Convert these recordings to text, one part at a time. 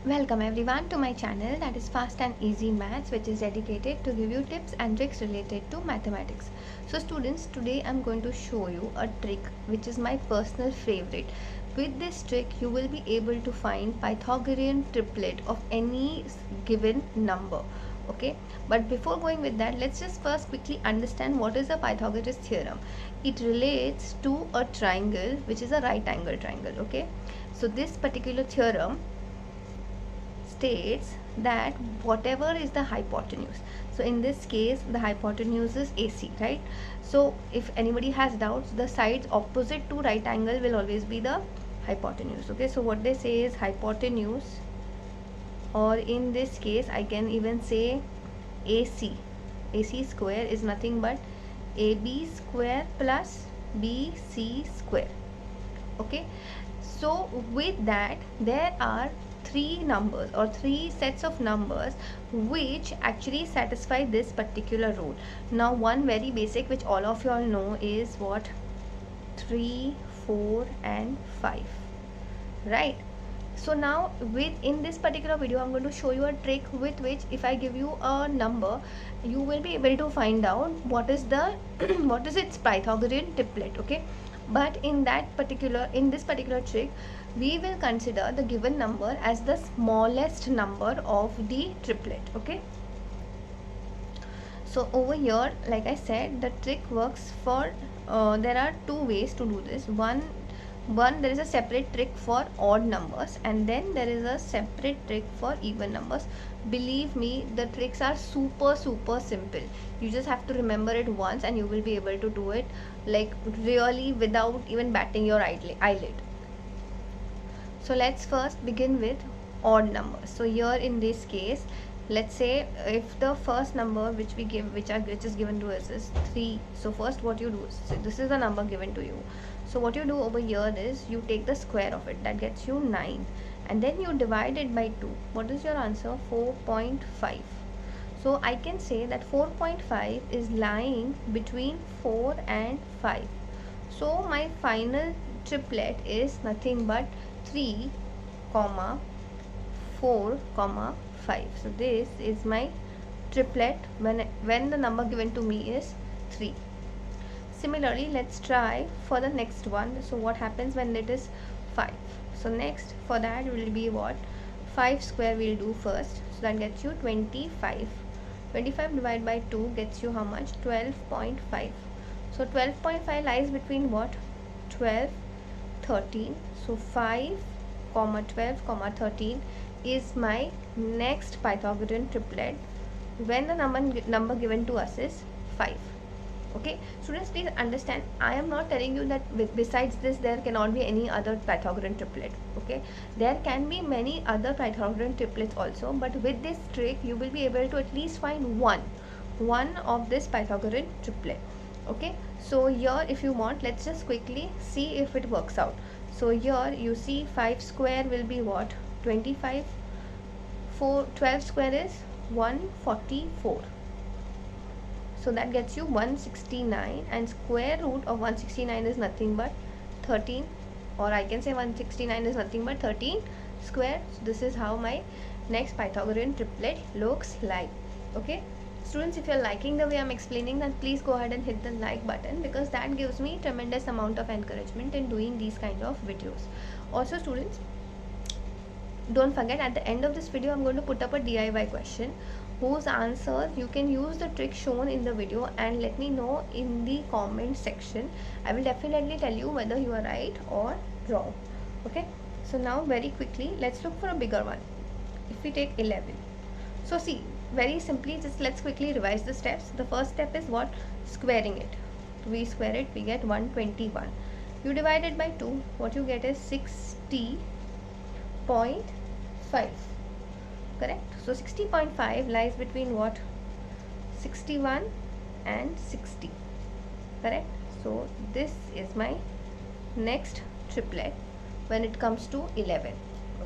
Welcome everyone to my channel, that is Fast and Easy Maths, which is dedicated to give you tips and tricks related to mathematics. So students, today I'm going to show you a trick which is my personal favorite. With this trick you will be able to find Pythagorean triplet of any given number. Okay, but before going with that, let's just first quickly understand what is the Pythagoras theorem. It relates to a triangle which is a right angle triangle. Okay, so this particular theorem states that whatever is the hypotenuse, so in this case the hypotenuse is AC, right? So if anybody has doubts, the sides opposite to right angle will always be the hypotenuse. Okay, so what they say is hypotenuse, or in this case I can even say AC square is nothing but AB square plus BC square. Okay, so with that there are three numbers or three sets of numbers which actually satisfy this particular rule. Now one very basic which all of you all know is what? 3, 4 and 5, right? So now in this particular video I'm going to show you a trick with which if I give you a number, you will be able to find out what is the what is its Pythagorean triplet. Okay, but in this particular trick we will consider the given number as the smallest number of the triplet. Okay, so over here, like I said, the trick works for there are two ways to do this. One, there is a separate trick for odd numbers, and then there is a separate trick for even numbers. Believe me, the tricks are super simple. You just have to remember it once and you will be able to do it like really without even batting your eyelid. So let's first begin with odd numbers. So here in this case, let's say if the first number which is given to us is 3. So first what you do is, so this is the number given to you. So what you do over here is you take the square of it, that gets you 9, and then you divide it by 2. What is your answer? 4.5. So I can say that 4.5 is lying between 4 and 5. So my final triplet is nothing but 3, 4, 5. So this is my triplet when the number given to me is 3. Similarly, let's try for the next one. So what happens when it is 5? So next for that will be what? 5 square we'll do first. So that gets you 25. 25 divided by 2 gets you how much? 12.5. So 12.5 lies between what? 12, 13. So 5, 12, 13 is my next Pythagorean triplet when the number given to us is 5. Okay, students, please understand, I am not telling you that besides this there cannot be any other Pythagorean triplet. Okay, there can be many other Pythagorean triplets also, but with this trick you will be able to at least find one of this Pythagorean triplet. Okay, so here if you want, let's just quickly see if it works out. So here you see 5 square will be what? 25. 12 square is 144. So that gets you 169, and square root of 169 is nothing but 13, or I can say 169 is nothing but 13 square. So this is how my next Pythagorean triplet looks like. Okay, students, if you're liking the way I'm explaining, then please go ahead and hit the like button, because that gives me tremendous amount of encouragement in doing these kind of videos. Also students, don't forget, at the end of this video I'm going to put up a DIY question whose answers you can use the trick shown in the video and let me know in the comment section. I will definitely tell you whether you are right or wrong. Okay, so now very quickly let's look for a bigger one. If we take 11, so see, very simply, just let's quickly revise the steps. The first step is what? Squaring it. We square it, we get 121. You divide it by 2, what you get is 60.5. Correct? So 60.5 lies between what? 61 and 60. Correct? So this is my next triplet when it comes to 11.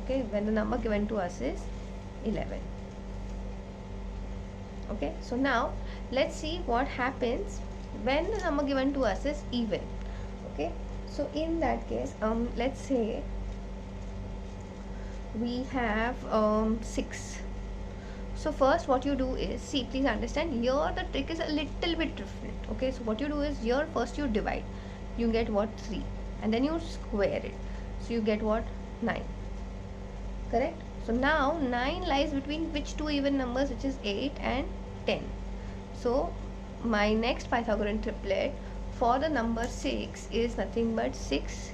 Okay, when the number given to us is 11. Okay, so now let's see what happens when the number given to us is even. Okay, so in that case let's say we have 6. So first what you do is, see, please understand, here the trick is a little bit different. Okay, so what you do is, here first you divide, you get what, 3, and then you square it, so you get what, 9. Correct? So now 9 lies between which two even numbers, which is 8 and 10. So my next Pythagorean triplet for the number 6 is nothing but 6,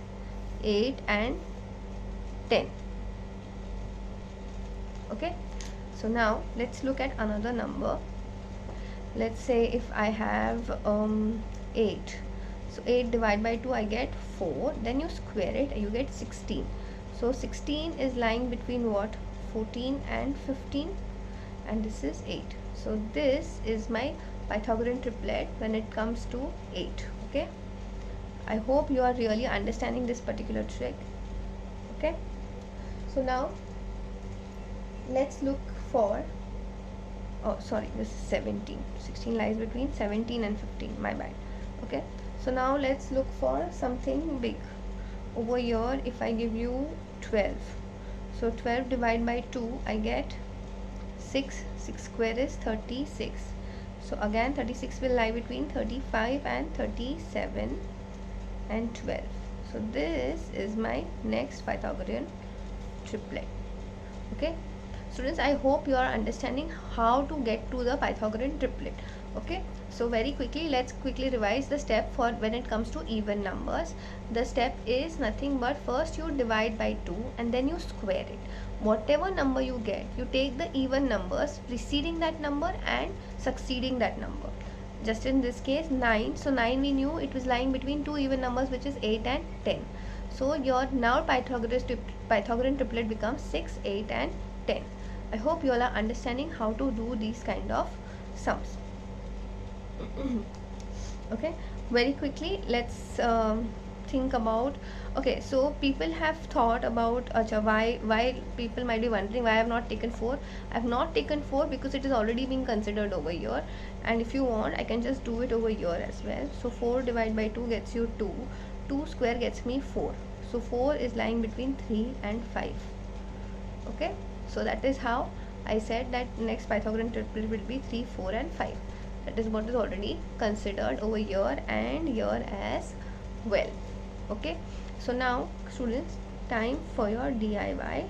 8 and 10. Okay, so now let's look at another number. Let's say if I have 8, so 8 divided by 2 I get 4, then you square it and you get 16. So 16 is lying between what, 14 and 15, and this is 8. So this is my Pythagorean triplet when it comes to 8. Okay, I hope you are really understanding this particular trick. Okay, so now let's look for, oh sorry, this is 17. 16 lies between 17 and 15, my bad. Okay, so now let's look for something big. Over here, if I give you 12, so 12 divided by 2 I get 6. 6 square is 36. So again 36 will lie between 35 and 37 and 12. So this is my next Pythagorean triplet. Okay, students, I hope you are understanding how to get to the Pythagorean triplet. Okay, so very quickly, let's quickly revise the step for when it comes to even numbers. The step is nothing but, first you divide by 2 and then you square it. Whatever number you get, you take the even numbers preceding that number and succeeding that number. Just in this case 9, so 9 we knew it was lying between two even numbers, which is 8 and 10. So your now Pythagorean triplet becomes 6, 8 and 10. I hope you all are understanding how to do these kind of sums. Okay, very quickly let's think about, okay, so people have thought about why people might be wondering why I have not taken 4. I have not taken 4 because it is already being considered over here, and if you want I can just do it over here as well. So 4 divided by 2 gets you 2. 2 square gets me 4. So 4 is lying between 3 and 5. Okay, so that is how I said that next Pythagorean triplet will be 3, 4 and 5. That is what is already considered over here and here as well. Okay, so now students, time for your DIY.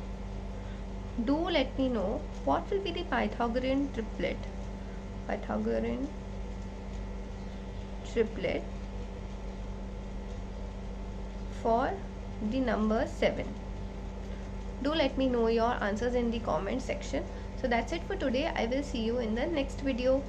Do let me know what will be the Pythagorean triplet for the number 7. Do let me know your answers in the comment section. So that's it for today. I will see you in the next video.